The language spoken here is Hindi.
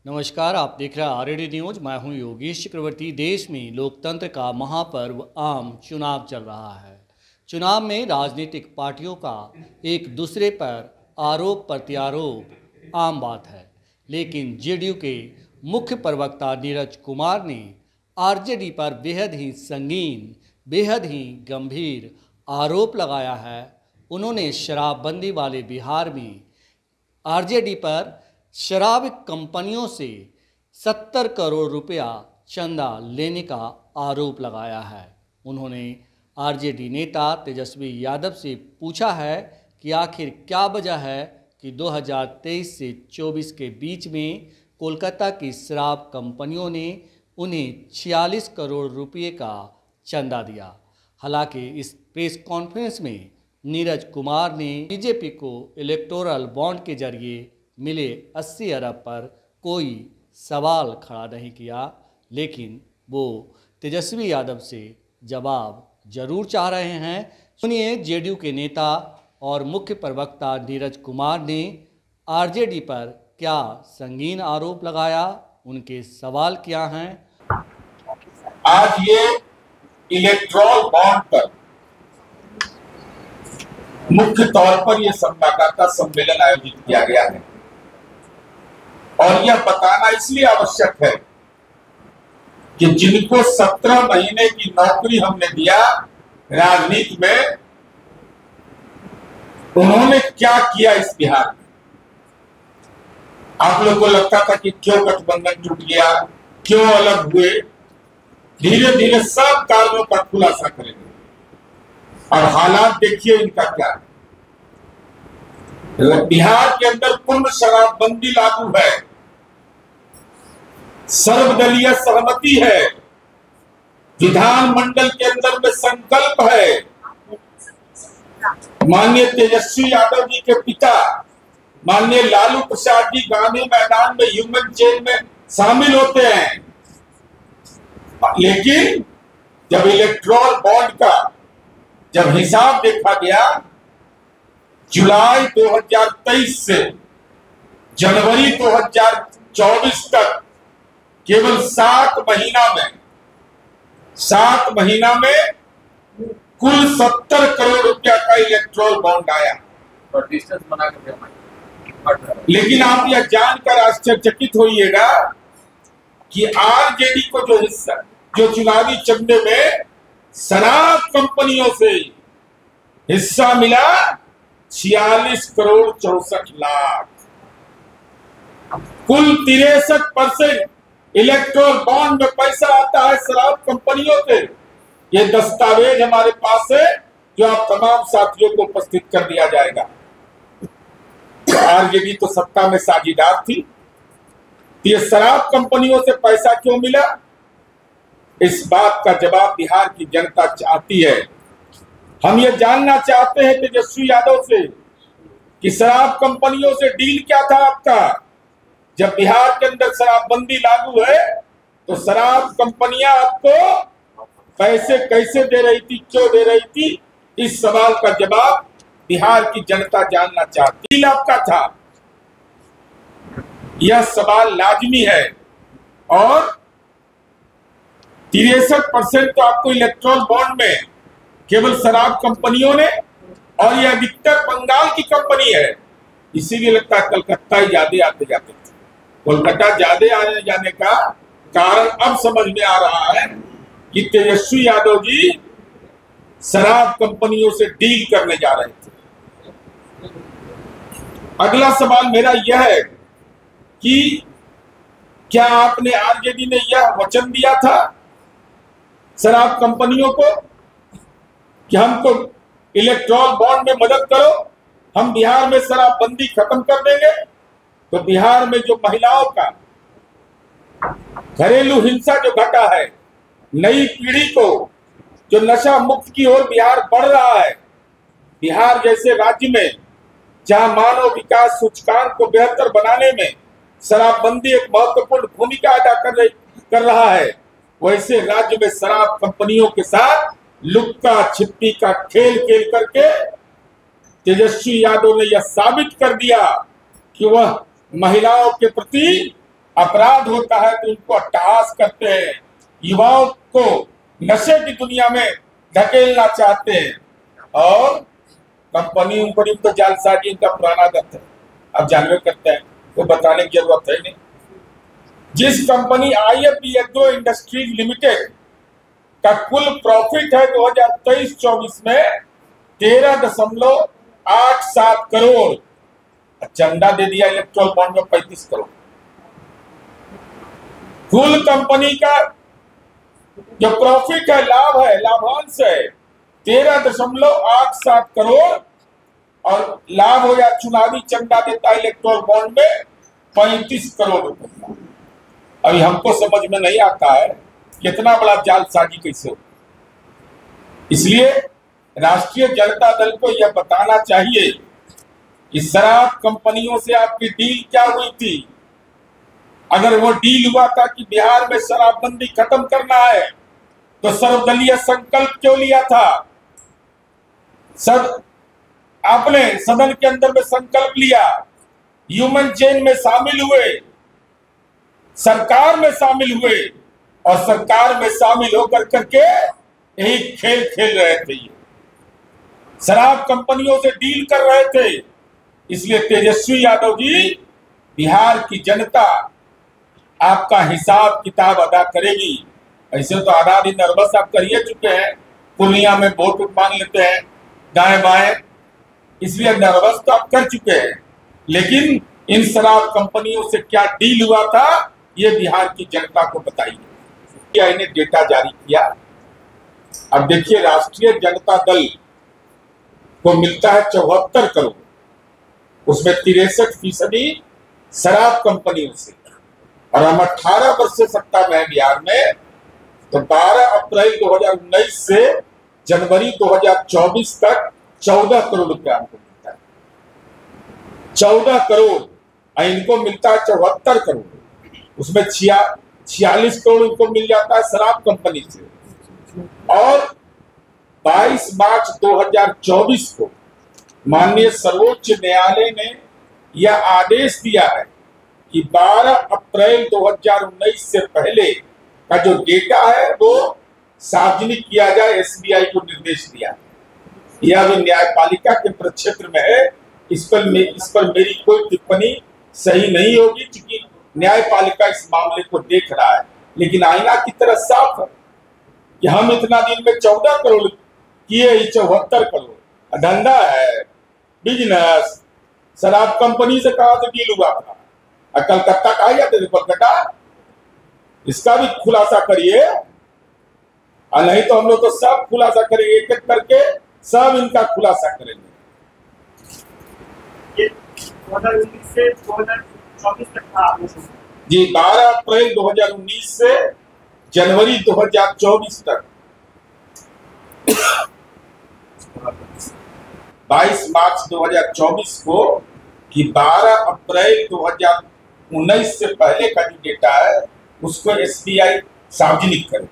नमस्कार, आप देख रहे हैं आरएडी न्यूज। मैं हूं योगेश चक्रवर्ती। देश में लोकतंत्र का महापर्व आम चुनाव चल रहा है। चुनाव में राजनीतिक पार्टियों का एक दूसरे पर आरोप प्रत्यारोप आम बात है, लेकिन जेडीयू के मुख्य प्रवक्ता नीरज कुमार ने आरजेडी पर बेहद ही संगीन, बेहद ही गंभीर आरोप लगाया है। उन्होंने शराबबंदी वाले बिहार में आरजेडी पर शराब कंपनियों से 70 करोड़ रुपया चंदा लेने का आरोप लगाया है। उन्होंने आरजेडी नेता तेजस्वी यादव से पूछा है कि आखिर क्या वजह है कि 2023 से 24 के बीच में कोलकाता की शराब कंपनियों ने उन्हें 46 करोड़ रुपये का चंदा दिया। हालांकि इस प्रेस कॉन्फ्रेंस में नीरज कुमार ने बीजेपी को इलेक्टोरल बॉन्ड के जरिए मिले 80 अरब पर कोई सवाल खड़ा नहीं किया, लेकिन वो तेजस्वी यादव से जवाब जरूर चाह रहे हैं। सुनिए जेडीयू के नेता और मुख्य प्रवक्ता नीरज कुमार ने आरजेडी पर क्या संगीन आरोप लगाया, उनके सवाल क्या हैं। आज ये इलेक्टोरल बॉन्ड पर मुख्य तौर पर यह संवाददाता सम्मेलन आयोजित किया गया है और यह बताना इसलिए आवश्यक है कि जिनको 17 महीने की नौकरी हमने दिया राजनीति में, उन्होंने क्या किया इस बिहार में। आप लोग को लगता था कि क्यों गठबंधन टूट गया, क्यों अलग हुए। धीरे धीरे सब कारणों का खुलासा करेंगे और हालात देखिए इनका क्या है। बिहार के अंदर पूर्ण शराबबंदी लागू है, सर्वदलीय सहमति है, विधानमंडल के अंदर में संकल्प है। माननीय तेजस्वी यादव जी के पिता माननीय लालू प्रसाद जी गांधी मैदान में ह्यूमन चेन में शामिल होते हैं, लेकिन जब इलेक्टोरल बॉन्ड का जब हिसाब देखा गया, जुलाई 2023 से जनवरी 2024 तक केवल 7 महीना में कुल 70 करोड़ रुपया का इलेक्टोरल बॉन्ड आया। लेकिन आप यह जानकर आश्चर्यचकित होइएगा कि आरजेडी को जो हिस्सा, जो चुनावी चंदे में शराब कंपनियों से हिस्सा मिला 46 करोड़ 64 लाख। कुल 63% इलेक्टोरल बॉन्ड में पैसा आता है शराब कंपनियों से। ये दस्तावेज हमारे पास है जो आप तमाम साथियों को उपस्थित कर दिया जाएगा। तो आरजेडी तो सत्ता में साझीदार थी, ये शराब कंपनियों से पैसा क्यों मिला, इस बात का जवाब बिहार की जनता चाहती है। हम ये जानना चाहते हैं तेजस्वी यादव से कि शराब कंपनियों से डील क्या था आपका। जब बिहार के अंदर शराबबंदी लागू है तो शराब कंपनियां आपको पैसे कैसे दे रही थी, क्यों दे रही थी, इस सवाल का जवाब बिहार की जनता जानना चाहती। डील आपका था, यह सवाल लाजमी है। और 63% तो आपको इलेक्टोरल बॉन्ड में केवल शराब कंपनियों ने, और यह अधिकतर बंगाल की कंपनी है। इसीलिए लगता है कलकत्ता ही ज्यादा आते जाते थे। कोलकाता ज्यादा आने जाने का कारण अब समझ में आ रहा है कि तेजस्वी यादव जी शराब कंपनियों से डील करने जा रहे थे। अगला सवाल मेरा यह है कि क्या आपने, आरजेडी ने यह वचन दिया था शराब कंपनियों को कि हमको इलेक्टोरल बॉन्ड में मदद करो, हम बिहार में शराबबंदी खत्म कर देंगे। तो बिहार में जो महिलाओं का घरेलू हिंसा जो घटा है, नई पीढ़ी को जो नशा मुक्त की ओर बिहार बढ़ रहा है, बिहार जैसे राज्य में जहां मानव विकास सूचकांक को बेहतर बनाने में शराबबंदी एक महत्वपूर्ण भूमिका अदा कर रहा है, वैसे राज्य में शराब कंपनियों के साथ लुक्का छिपी का खेल खेल करके तेजस्वी यादव ने यह साबित कर दिया कि वह महिलाओं के प्रति अपराध होता है तो उनको अट्टहास करते हैं, युवाओं को नशे की दुनिया में धकेलना चाहते हैं। और कंपनी तो जालसाजी इनका पुराना दत्त है, अब जानवे करते हैं, तो बताने की जरूरत है नहीं। जिस company IFB agro industries limited का कुल प्रॉफिट है 2023-24 में 13.87 करोड़, चंदा दे दिया इलेक्ट्रल बॉन्ड में 35 करोड़। कुल कंपनी का जो प्रॉफिट है, लाभ है, लाभांश है 13.87 करोड़, और लाभ हो या चुनावी चंदा देता है इलेक्ट्रल बॉन्ड में 35 करोड़ रुपए। अभी हमको समझ में नहीं आता है कितना बड़ा जालसाजी कैसे हो। इसलिए राष्ट्रीय जनता दल को यह बताना चाहिए कि शराब कंपनियों से आपकी डील क्या हुई थी। अगर वो डील हुआ था कि बिहार में शराबबंदी खत्म करना है, तो सर्वदलीय संकल्प क्यों लिया था? आपने सदन के अंदर में संकल्प लिया, ह्यूमन चेन में शामिल हुए, सरकार में शामिल हुए, और सरकार में शामिल होकर करके यही खेल खेल रहे थे। शराब कंपनियों से डील कर रहे थे। इसलिए तेजस्वी यादव जी, बिहार की जनता आपका हिसाब किताब अदा करेगी। ऐसे तो आधा दिन नर्वस आप कर ही चुके हैं, पूर्णिया में वोट मांग लेते हैं दाएं बाएं, इसलिए नर्वस तो आप कर चुके हैं। लेकिन इन शराब कंपनियों से क्या डील हुआ था, ये बिहार की जनता को बताइए। इन्हें डेटा जारी किया। अब देखिए, राष्ट्रीय जनता दल को मिलता है 74 करोड़, उसमें 63% शराब कंपनियों से, और हम 18 वर्ष से सत्ता में है बिहार में, तो 12 अप्रैल 2019 से जनवरी 2024 तक 14 करोड़ रुपया हमको मिलता है। 14 करोड़, इनको मिलता है 74 करोड़, उसमें 46 करोड़ इनको मिल जाता है शराब कंपनी से। और 22 मार्च 2024 को माननीय सर्वोच्च न्यायालय ने यह आदेश दिया है कि 12 अप्रैल 2019 से पहले का जो डेटा है वो सार्वजनिक किया जाए, SBI को निर्देश दिया। यह भी न्यायपालिका के प्रक्षेत्र में है, इस पर मेरी कोई टिप्पणी सही नहीं होगी, क्योंकि न्यायपालिका इस मामले को देख रहा है। लेकिन आईना की तरह साफ है कि हम इतना दिन में 14 करोड़ किए, 74 करोड़ धंधा है, बिजनेस। शराब कंपनी से कहा से डील हुआ था, कलकत्ता कहा जाते थे, कलकत्ता, इसका भी खुलासा करिए, और नहीं तो हम लोग तो सब खुलासा करेंगे, एक एक करके सब इनका खुलासा करेंगे। 2019 से 2024 तक था जी, 12 अप्रैल 2019 से जनवरी 2024 तक। 22 मार्च 2024 को कि 12 अप्रैल 2019 से पहले का जो डेटा है उसको SBI सार्वजनिक करे।